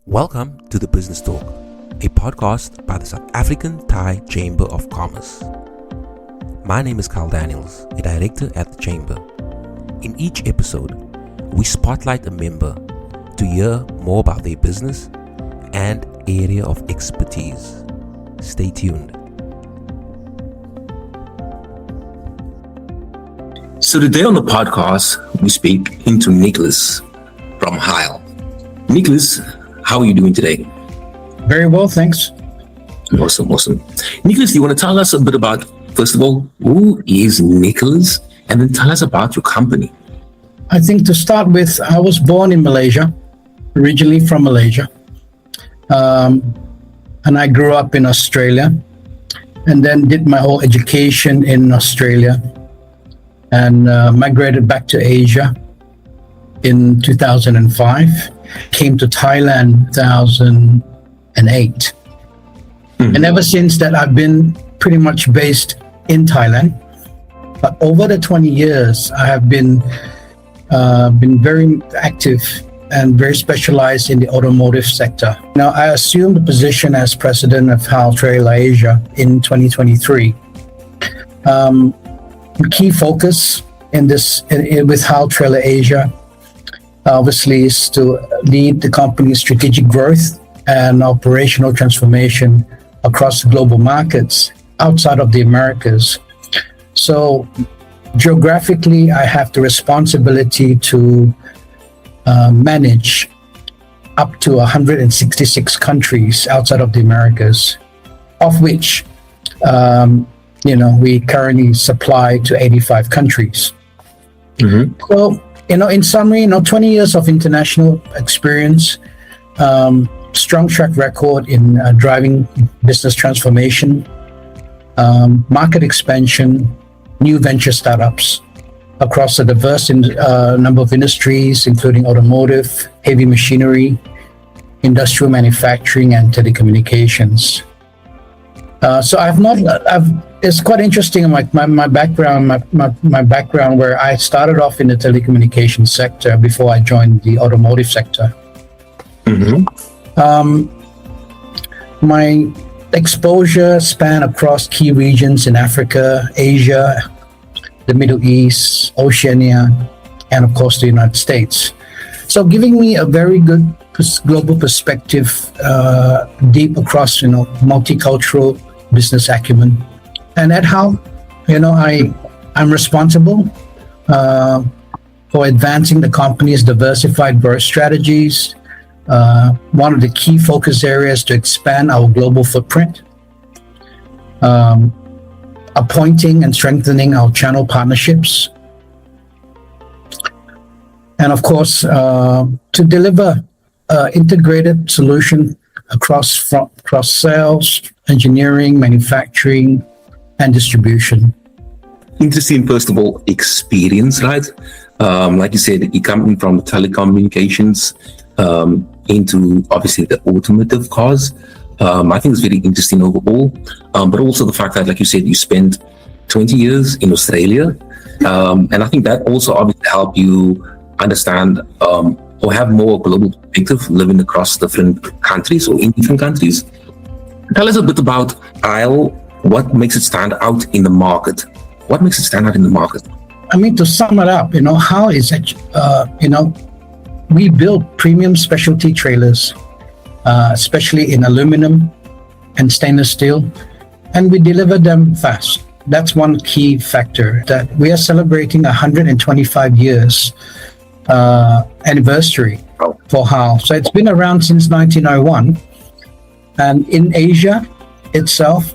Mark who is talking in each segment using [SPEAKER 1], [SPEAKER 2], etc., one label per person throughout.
[SPEAKER 1] Welcome to the Business Talk, a podcast by the South African Thai Chamber of Commerce. My name is Carl Daniels, a director at the Chamber. In each episode, we spotlight a member to hear more about their business and area of expertise. Stay tuned.
[SPEAKER 2] So today on the podcast, we speak into Nicholas from Heil. Nicholas, how are you doing today?
[SPEAKER 3] Very well, thanks.
[SPEAKER 2] Awesome. Nicholas, do you want to tell us a bit about, first of all, who is Nicholas? And then tell us about your company.
[SPEAKER 3] I think to start with, I was born in Malaysia, originally from Malaysia. And I grew up in Australia and then did my whole education in Australia and migrated back to Asia in 2005. Came to Thailand 2008. And ever since that, I've been pretty much based in Thailand. But over the 20 years, I have been very active and very specialized in the automotive sector. Now, I assumed the position as president of Heil Trailer Asia in 2023. The key focus with Heil Trailer Asia obviously is to lead the company's strategic growth and operational transformation across global markets outside of the Americas. So geographically, I have the responsibility to manage up to 166 countries outside of the Americas, of which we currently supply to 85 countries. So, in summary, 20 years of international experience, strong track record in driving business transformation, market expansion, new venture startups across a diverse number of industries, including automotive, heavy machinery, industrial manufacturing, and telecommunications. It's quite interesting, like my background, my background where I started off in the telecommunications sector before I joined the automotive sector. My exposure span across key regions in Africa, Asia, the Middle East, Oceania, and of course the United States. So giving me a very good global perspective, deep across, multicultural business acumen. And at Heil, I'm responsible for advancing the company's diversified growth strategies. One of the key focus areas to expand our global footprint, appointing and strengthening our channel partnerships, and of course, to deliver integrated solution across sales, engineering, manufacturing, and distribution.
[SPEAKER 2] Interesting, first of all, experience, right? Like you said, you come from telecommunications into obviously the automotive cars. I think it's very interesting overall, but also the fact that, like you said, you spent 20 years in Australia, and I think that also obviously helped you understand or have more global perspective living across different countries or in different countries. Tell us a bit about Heil. What makes it stand out in the market?
[SPEAKER 3] I mean, to sum it up, how is it, we build premium specialty trailers, especially in aluminum and stainless steel, and we deliver them fast. That's one key factor, that we are celebrating 125 years anniversary for Heil. So it's been around since 1901. And in Asia itself,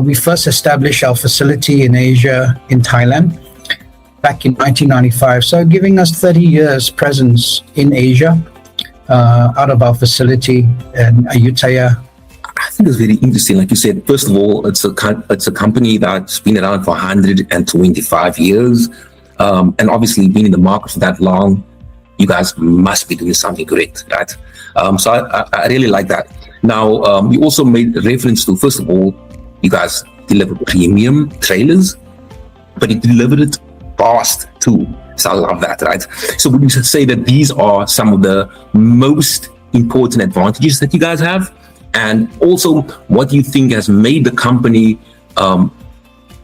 [SPEAKER 3] we first established our facility in Asia, in Thailand, back in 1995. So giving us 30 years presence in Asia out of our facility in Ayutthaya.
[SPEAKER 2] I think it's very interesting. Like you said, first of all, it's a company that's been around for 125 years. And obviously being in the market for that long, you guys must be doing something correct, right? So I really like that. Now, you also made reference to, first of all, you guys deliver premium trailers, but you delivered it fast too. So I love that, right? So would you say that these are some of the most important advantages that you guys have, and also what you think has made the company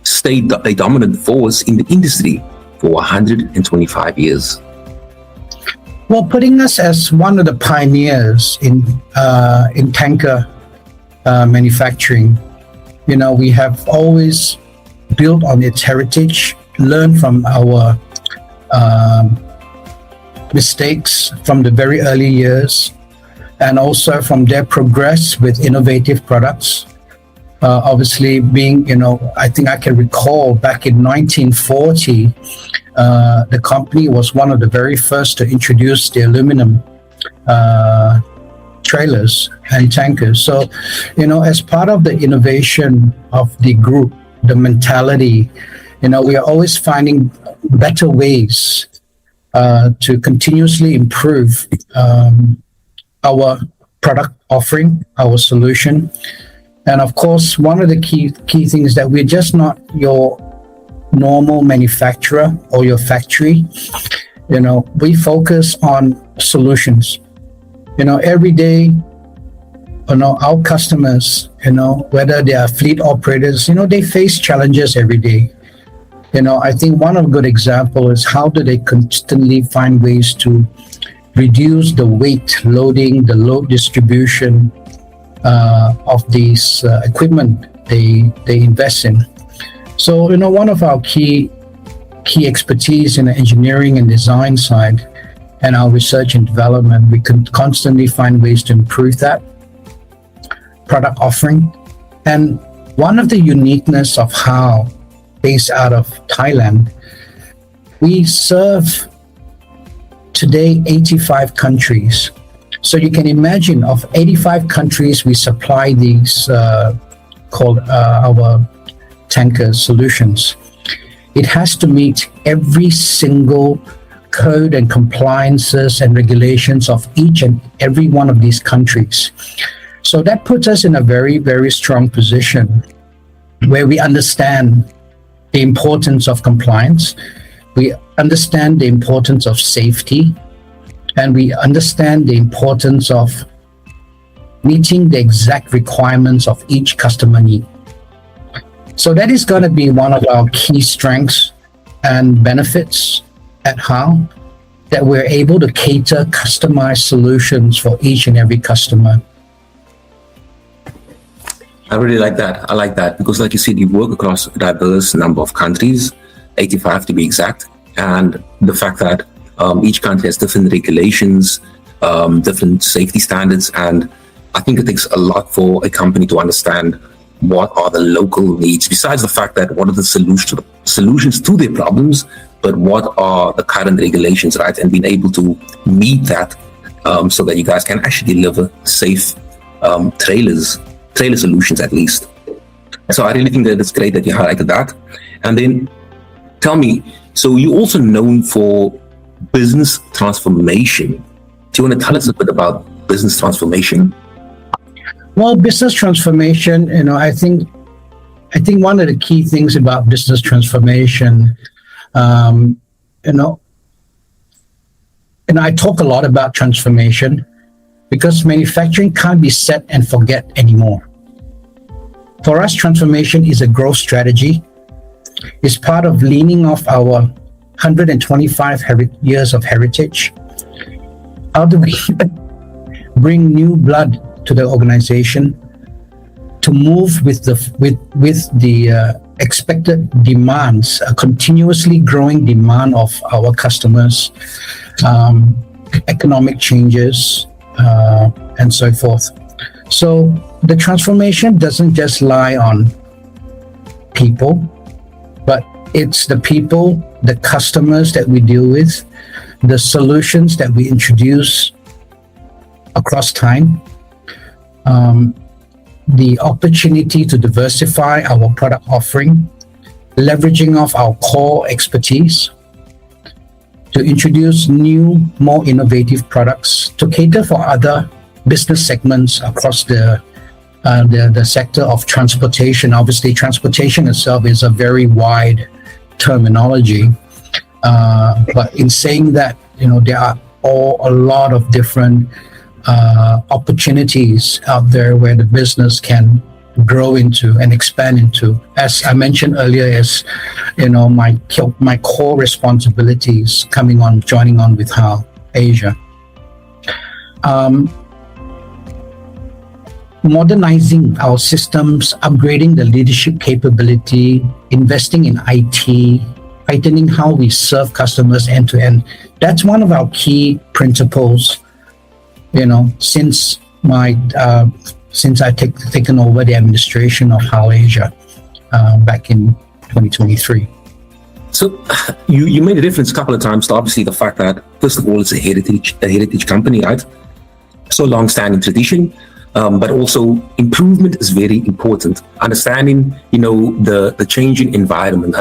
[SPEAKER 2] stay a dominant force in the industry for 125 years.
[SPEAKER 3] Well, putting us as one of the pioneers in tanker manufacturing, we have always built on its heritage, learned from our mistakes from the very early years, and also from their progress with innovative products. Obviously, I think I can recall back in 1940, the company was one of the very first to introduce the aluminum trailers and tankers. So, as part of the innovation of the group, the mentality, we are always finding better ways to continuously improve our product offering, our solution. And of course, one of the key things that we're just not your normal manufacturer or your factory. We focus on solutions. Every day, our customers, whether they are fleet operators, they face challenges every day. I think one of a good example is how do they constantly find ways to reduce the weight loading, the load distribution of these equipment they invest in. So, one of our key expertise in the engineering and design side and our research and development, we can constantly find ways to improve that product offering. And one of the uniqueness of how, based out of Thailand, we serve today 85 countries. So you can imagine, of 85 countries, we supply these called our tanker solutions. It has to meet every single code and compliances and regulations of each and every one of these countries. So that puts us in a very, very strong position where we understand the importance of compliance, we understand the importance of safety, and we understand the importance of meeting the exact requirements of each customer need. So that is going to be one of our key strengths and benefits at Heil, that we're able to cater customized solutions for each and every customer.
[SPEAKER 2] I really like that. I like that because, like you said, you work across a diverse number of countries, 85 to be exact, and the fact that each country has different regulations, different safety standards, and I think it takes a lot for a company to understand what are the local needs, besides the fact that what are the solutions to their problems, but what are the current regulations, right? And being able to meet that so that you guys can actually deliver safe trailer solutions at least. So I really think that it's great that you highlighted that. And then tell me, so you're also known for business transformation. Do you want to tell us a bit about business transformation?
[SPEAKER 3] Well, business transformation, I think one of the key things about business transformation, I talk a lot about transformation because manufacturing can't be set and forget anymore. For us, transformation is a growth strategy. It's part of leaning off our 125 years of heritage. How do we bring new blood to the organization to move with the expected demands, a continuously growing demand of our customers, economic changes, and so forth. So the transformation doesn't just lie on people, but it's the people, the customers that we deal with, the solutions that we introduce across time, the opportunity to diversify our product offering, leveraging off our core expertise to introduce new, more innovative products to cater for other business segments across the sector of transportation. Obviously, transportation itself is a very wide terminology, but in saying that, there are a lot of different opportunities out there where the business can grow into and expand into. As I mentioned earlier, is my core responsibilities joining on with Heil Asia. Modernizing our systems, upgrading the leadership capability, investing in IT, tightening how we serve customers end to end. That's one of our key principles. Since I've taken over the administration of Heil Asia back in 2023.
[SPEAKER 2] So you made a reference a couple of times to obviously the fact that, first of all, it's a heritage company, right? So long-standing tradition, but also improvement is very important. Understanding, the changing environment,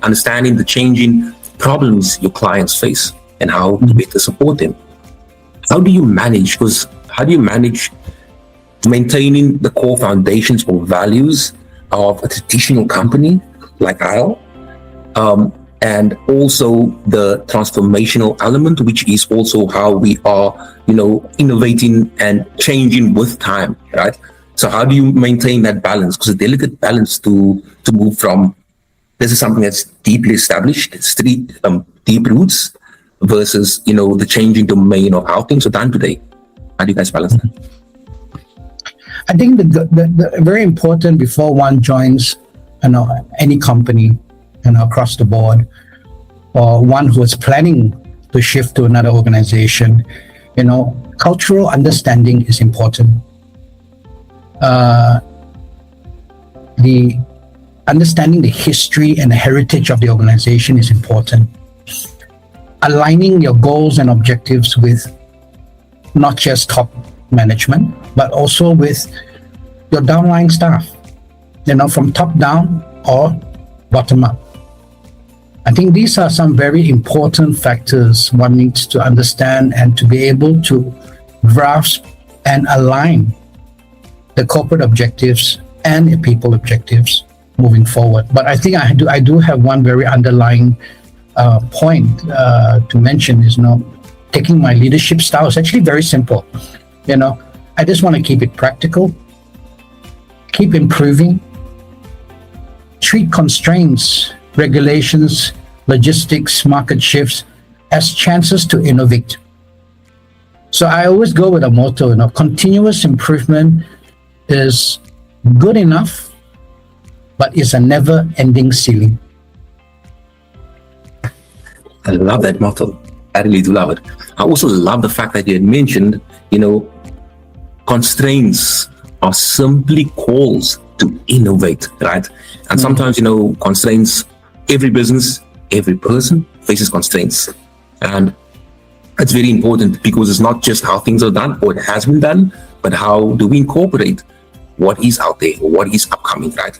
[SPEAKER 2] understanding the changing problems your clients face and how to better support them. How do you manage maintaining the core foundations or values of a traditional company like Heil, and also the transformational element, which is also how we are, innovating and changing with time, right? So how do you maintain that balance? Because a delicate balance to move from, this is something that's deeply established, it's deep roots, versus, the changing domain of how things are done today. How do you guys balance that?
[SPEAKER 3] I think the very important before one joins, any company, across the board, or one who is planning to shift to another organization, cultural understanding is important. The understanding the history and the heritage of the organization is important. Aligning your goals and objectives with not just top management, but also with your downline staff, from top down or bottom up. I think these are some very important factors one needs to understand and to be able to grasp and align the corporate objectives and the people objectives moving forward. But I think I do have one very underlying point to mention is, taking my leadership style is actually very simple. I just want to keep it practical, keep improving, treat constraints, regulations, logistics, market shifts as chances to innovate. So I always go with a motto, continuous improvement is good enough, but it's a never-ending ceiling.
[SPEAKER 2] I love that motto. I really do love it. I also love the fact that you had mentioned, constraints are simply calls to innovate, right? And sometimes, constraints, every business, every person faces constraints. And it's very important because it's not just how things are done or it has been done, but how do we incorporate what is out there or what is upcoming, right?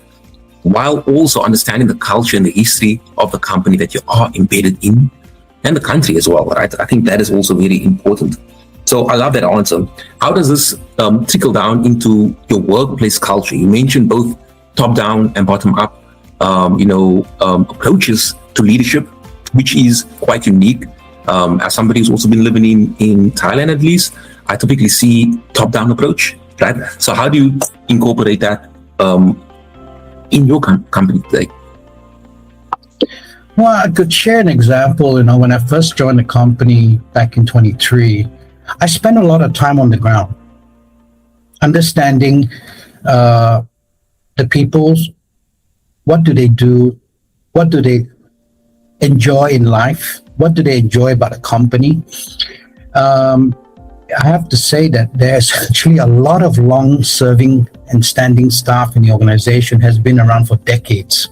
[SPEAKER 2] While also understanding the culture and the history of the company that you are embedded in and the country as well, right? I think that is also very important. So I love that answer. How does this trickle down into your workplace culture? You mentioned both top-down and bottom-up, approaches to leadership, which is quite unique. As somebody who's also been living in Thailand, at least, I typically see top-down approach, right? So how do you incorporate that in your company today?
[SPEAKER 3] Well, I could share an example. When I first joined the company back in 23, I spent a lot of time on the ground, understanding the people's, what do they do, what do they enjoy in life, what do they enjoy about a company. I have to say that there's actually a lot of long-serving and standing staff in the organization has been around for decades.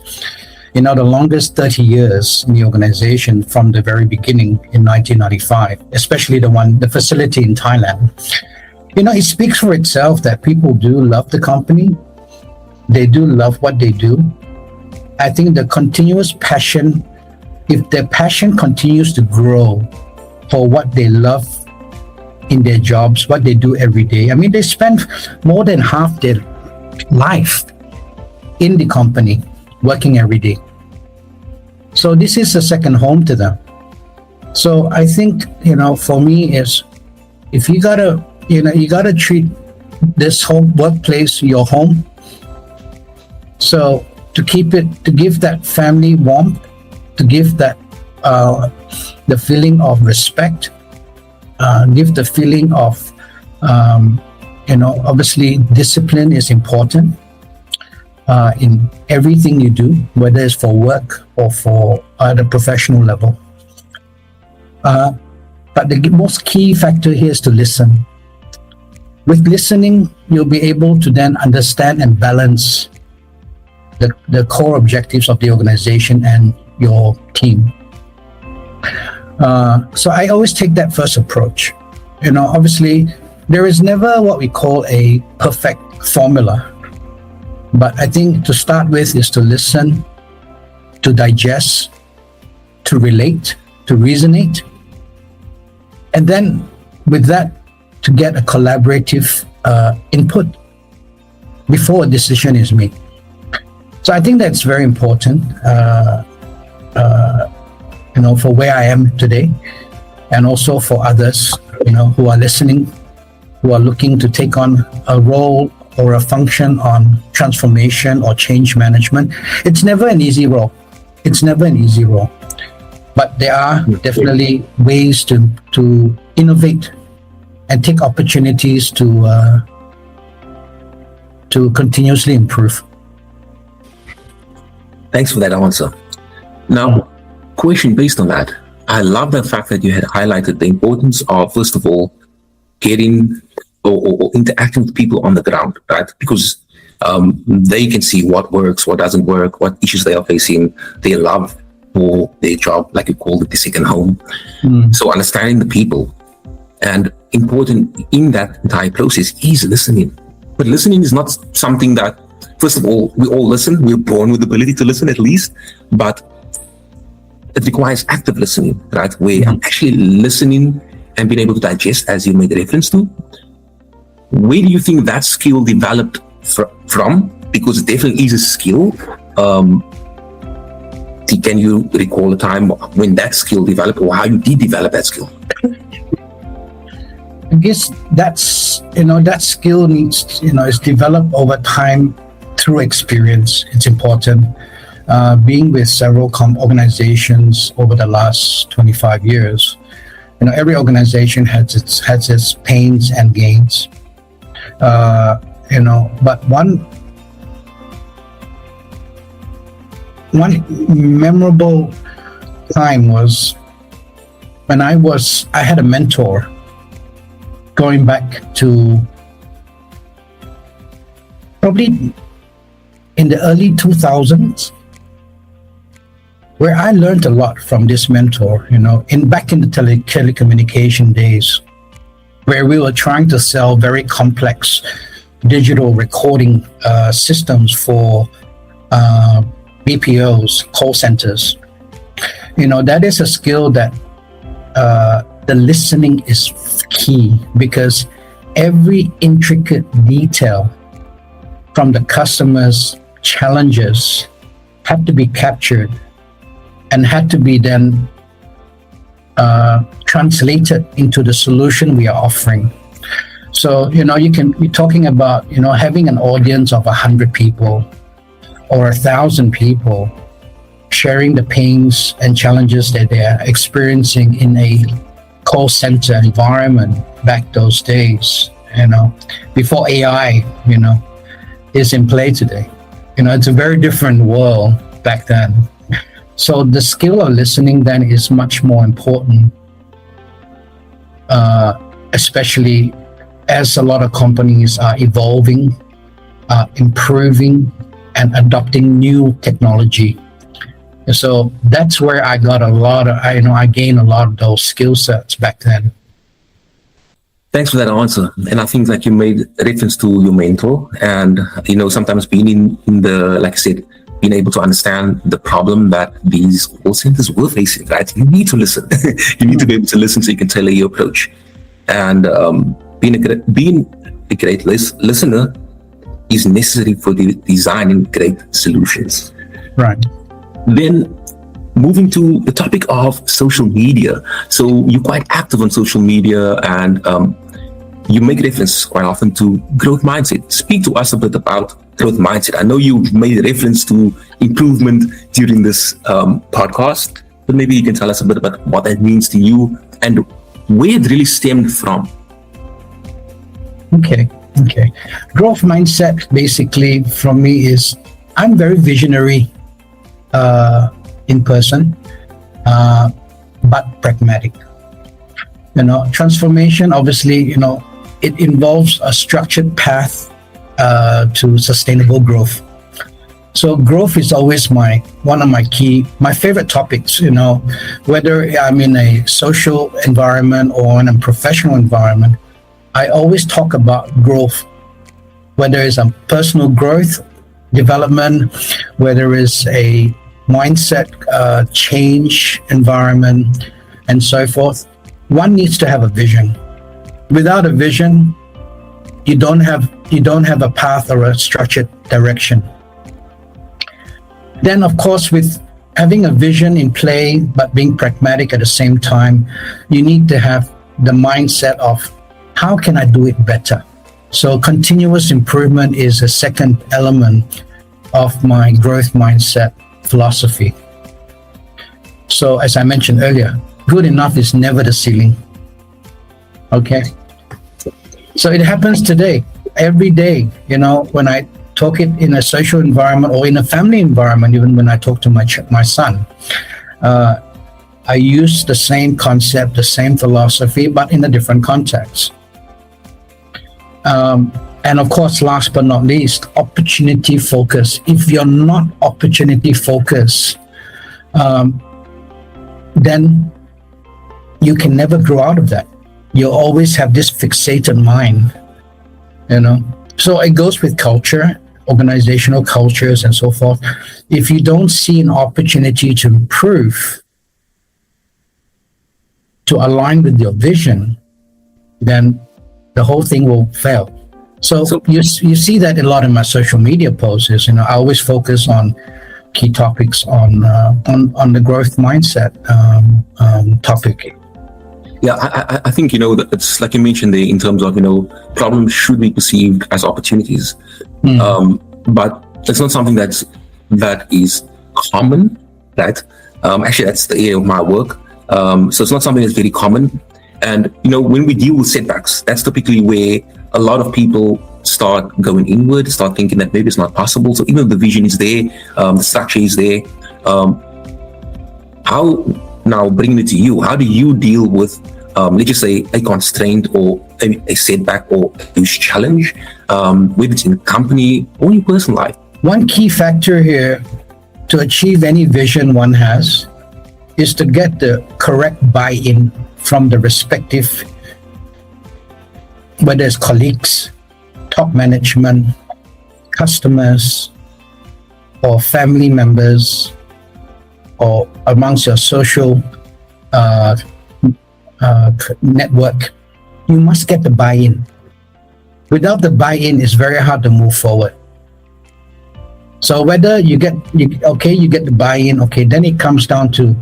[SPEAKER 3] The longest 30 years in the organization from the very beginning in 1995, especially the facility in Thailand. It speaks for itself that people do love the company. They do love what they do. I think the continuous passion, if their passion continues to grow for what they love in their jobs, what they do every day. I mean, they spend more than half their life in the company, working every day. So this is a second home to them. So I think, for me is, if you got a you got to treat this home workplace your home. So to give that family warmth, to give that the feeling of respect, give the feeling of obviously discipline is important in everything you do, whether it's for work or for the professional level. But the most key factor here is to listen. With listening, you'll be able to then understand and balance the core objectives of the organization and your team. So I always take that first approach. Obviously, there is never what we call a perfect formula. But I think to start with is to listen, to digest, to relate, to resonate. And then with that, to get a collaborative input before a decision is made. So I think that's very important, for where I am today, and also for others, who are listening, who are looking to take on a role or a function on transformation or change management. It's never an easy role. But there are definitely ways to innovate and take opportunities to continuously improve.
[SPEAKER 2] Thanks for that answer. Now, question based on that. I love the fact that you had highlighted the importance of, first of all, getting or interacting with people on the ground, right? Because they can see what works, what doesn't work, what issues they are facing, their love for their job, like you called it, the second home. So understanding the people, and important in that entire process is listening. But listening is not something that, first of all, we all listen. We're born with the ability to listen at least, but it requires active listening, right? Where I'm actually listening and being able to digest, as you made reference to. Where do you think that skill developed from? Because it definitely is a skill. Can you recall a time when that skill developed, or how you did develop that skill?
[SPEAKER 3] I guess that's, that skill needs, is developed over time through experience. It's important. Being with several organizations over the last 25 years, every organization has its pains and gains. But one memorable time was when I had a mentor going back to probably in the early 2000s, where I learned a lot from this mentor, back in the telecommunication days, where we were trying to sell very complex digital recording systems for BPOs, call centers. That is a skill that the listening is key, because every intricate detail from the customer's challenges had to be captured and had to be then translated into the solution we are offering. So, you're talking about, having an audience of 100 people or 1,000 people sharing the pains and challenges that they are experiencing in a call center environment back those days, before AI, is in play today. It's a very different world back then. So the skill of listening then is much more important, especially as a lot of companies are evolving, improving, and adopting new technology. And so that's where I got I gained a lot of those skill sets back then.
[SPEAKER 2] Thanks for that answer. And I think that you made reference to your mentor, and sometimes being in the, like I said, being able to understand the problem that these call centers were facing, right? You need to listen. You need to be able to listen so you can tailor your approach. And being a great listener is necessary for designing great solutions.
[SPEAKER 3] Right.
[SPEAKER 2] Then moving to the topic of social media. So you're quite active on social media, and you make reference quite often to growth mindset. Speak to us a bit about growth mindset. I know you made reference to improvement during this podcast, but maybe you can tell us a bit about what that means to you and where it really stemmed from.
[SPEAKER 3] Okay. Growth mindset basically from me is I'm very visionary in person, but pragmatic. Transformation, obviously, it involves a structured path to sustainable growth. So growth is always one of my favorite topics, whether I'm in a social environment or in a professional environment, I always talk about growth, whether it's a personal growth, development, whether it's a mindset change environment, and so forth. One needs to have a vision. Without a vision, you don't have a path or a structured direction. Then, of course, with having a vision in play, but being pragmatic at the same time, you need to have the mindset of how can I do it better? So continuous improvement is a second element of my growth mindset philosophy. So as I mentioned earlier, good enough is never the ceiling. Okay. So it happens today, every day, when I talk it in a social environment or in a family environment, even when I talk to my son, I use the same concept, the same philosophy, but in a different context. And of course, last but not least, opportunity focus. If you're not opportunity focused, then you can never grow out of that. You always have this fixated mind, So it goes with culture, organizational cultures and so forth. If you don't see an opportunity to improve, to align with your vision, then the whole thing will fail. So you see that a lot in my social media posts. I always focus on key topics on the growth mindset topic.
[SPEAKER 2] Yeah, I think, that it's like you mentioned there in terms of, problems should be perceived as opportunities. But it's not something that is common, right? Actually, that's the area of my work. So it's not something that's very common. And, when we deal with setbacks, that's typically where a lot of people start going inward, start thinking that maybe it's not possible. So even if the vision is there, the structure is there, now bringing it to you, how do you deal with, let's just say, a constraint or a setback or a huge challenge, whether it's in company or in your personal life?
[SPEAKER 3] One key factor here to achieve any vision one has is to get the correct buy-in from the respective, whether it's colleagues, top management, customers, or family members, or amongst your social network. You must get the buy-in. Without the buy-in, it's very hard to move forward. So whether you get the buy-in, then it comes down to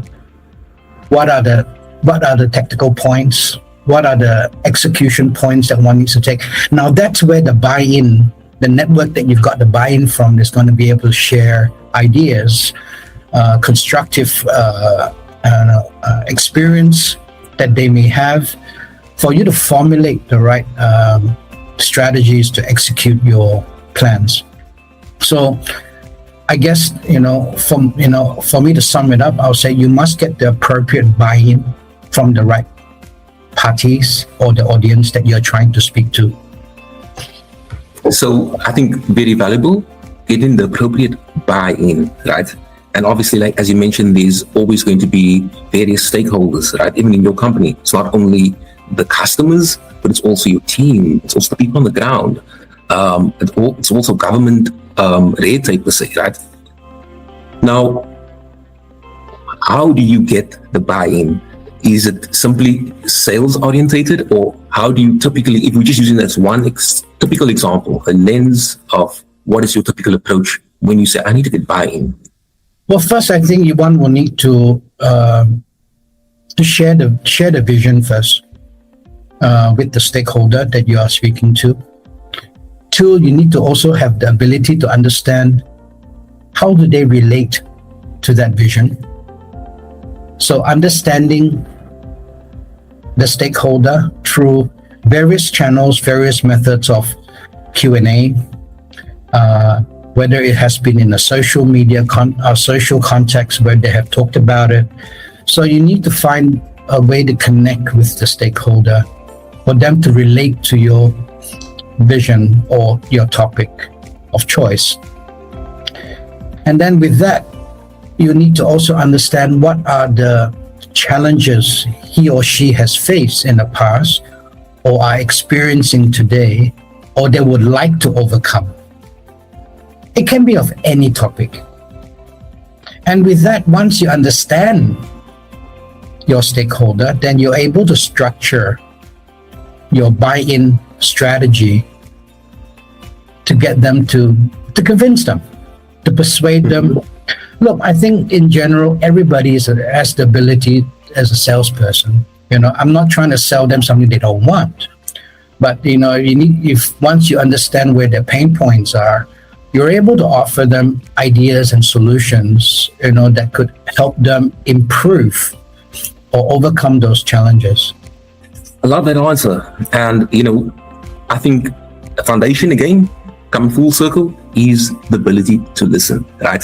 [SPEAKER 3] what are the tactical points, what are the execution points that one needs to take. Now that's where the buy-in, the network that you've got the buy-in from, is going to be able to share ideas, constructive experience that they may have for you to formulate the right strategies to execute your plans. So I guess, for me to sum it up, I'll say you must get the appropriate buy-in from the right parties or the audience that you're trying to speak to.
[SPEAKER 2] So I think very valuable, getting the appropriate buy-in, right? And obviously, like as you mentioned, there's always going to be various stakeholders, right? Even in your company, it's not only the customers, but it's also your team. It's also the people on the ground. It's also government red tape per se, right? Now, how do you get the buy-in? Is it simply sales orientated, or how do you typically, if we're just using that as one typical example, a lens of what is your typical approach when you say, I need to get buy-in?
[SPEAKER 3] Well, first, I think one will need to share the vision first. with the stakeholder that you are speaking to. Two, you need to also have the ability to understand how do they relate to that vision. So understanding the stakeholder through various channels, various methods of Q&A, whether it has been in a social media social context where they have talked about it. So you need to find a way to connect with the stakeholder for them to relate to your vision or your topic of choice. And then with that, you need to also understand what are the challenges he or she has faced in the past or are experiencing today, or they would like to overcome. It can be of any topic. And with that, once you understand your stakeholder, then you're able to structure your buy-in strategy to get them to convince them, to persuade them. Look, I think in general, everybody has the ability as a salesperson. I'm not trying to sell them something they don't want. But, you need, if once you understand where their pain points are, you're able to offer them ideas and solutions, that could help them improve or overcome those challenges.
[SPEAKER 2] I love that answer. And, I think the foundation, again, coming full circle, is the ability to listen, right?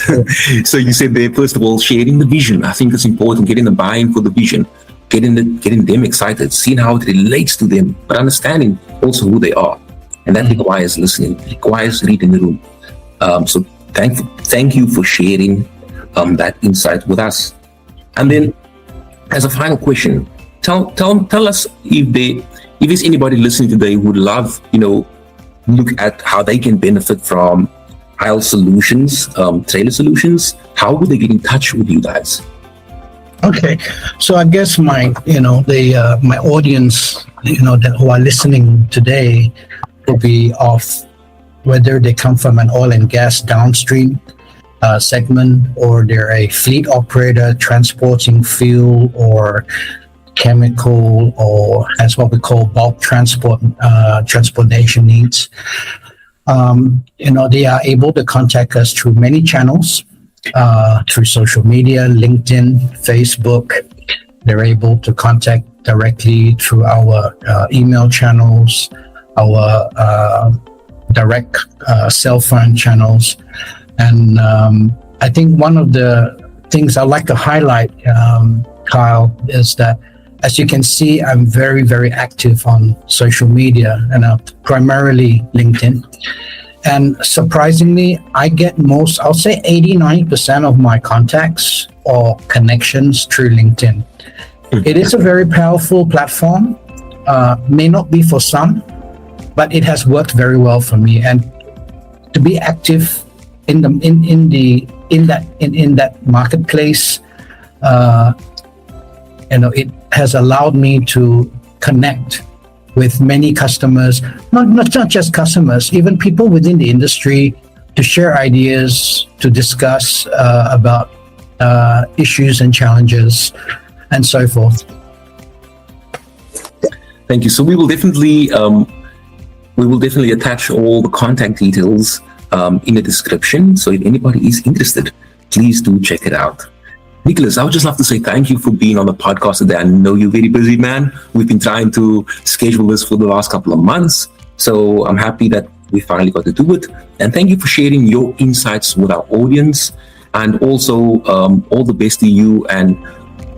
[SPEAKER 2] So you said there, first of all, sharing the vision. I think it's important, getting the buy-in for the vision, getting them excited, seeing how it relates to them, but understanding also who they are. And that requires listening, requires reading the room. So thank you for sharing that insight with us. And then, as a final question, tell us if there's anybody listening today who would love, look at how they can benefit from Heil Solutions, Trailer Solutions. How would they get in touch with you guys?
[SPEAKER 3] Okay, so I guess my audience, who are listening today, will be of whether they come from an oil and gas downstream segment, or they're a fleet operator transporting fuel or chemical, or as what we call bulk transportation needs. They are able to contact us through many channels, through social media, LinkedIn, Facebook. They're able to contact directly through our email channels, our direct cell phone channels. And I think one of the things I'd like to highlight, Kyle, is that, as you can see, I'm very, very active on social media, and primarily LinkedIn. And surprisingly, I get I'll say 80-90% of my contacts or connections through LinkedIn. It is a very powerful platform. May not be for some, but it has worked very well for me. And to be active in that marketplace, it has allowed me to connect with many customers, not just customers, even people within the industry, to share ideas, to discuss about issues and challenges, and so forth.
[SPEAKER 2] Thank you. So we will definitely attach all the contact details in the description. So if anybody is interested, please do check it out. Nicholas, I would just love to say thank you for being on the podcast today. I know you're very busy, man. We've been trying to schedule this for the last couple of months. So I'm happy that we finally got to do it. And thank you for sharing your insights with our audience. And also all the best to you and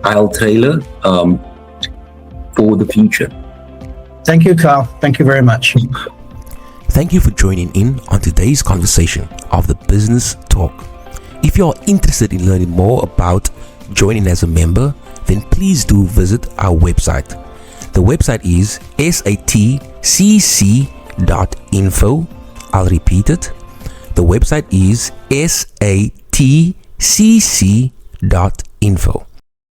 [SPEAKER 2] Heil Trailer for the future.
[SPEAKER 3] Thank you, Carl. Thank you very much.
[SPEAKER 1] Thank you for joining in on today's conversation of the Business Talk. If you are interested in learning more about joining as a member, then please do visit our website. The website is SATCC.info. I'll repeat it. The website is SATCC.info.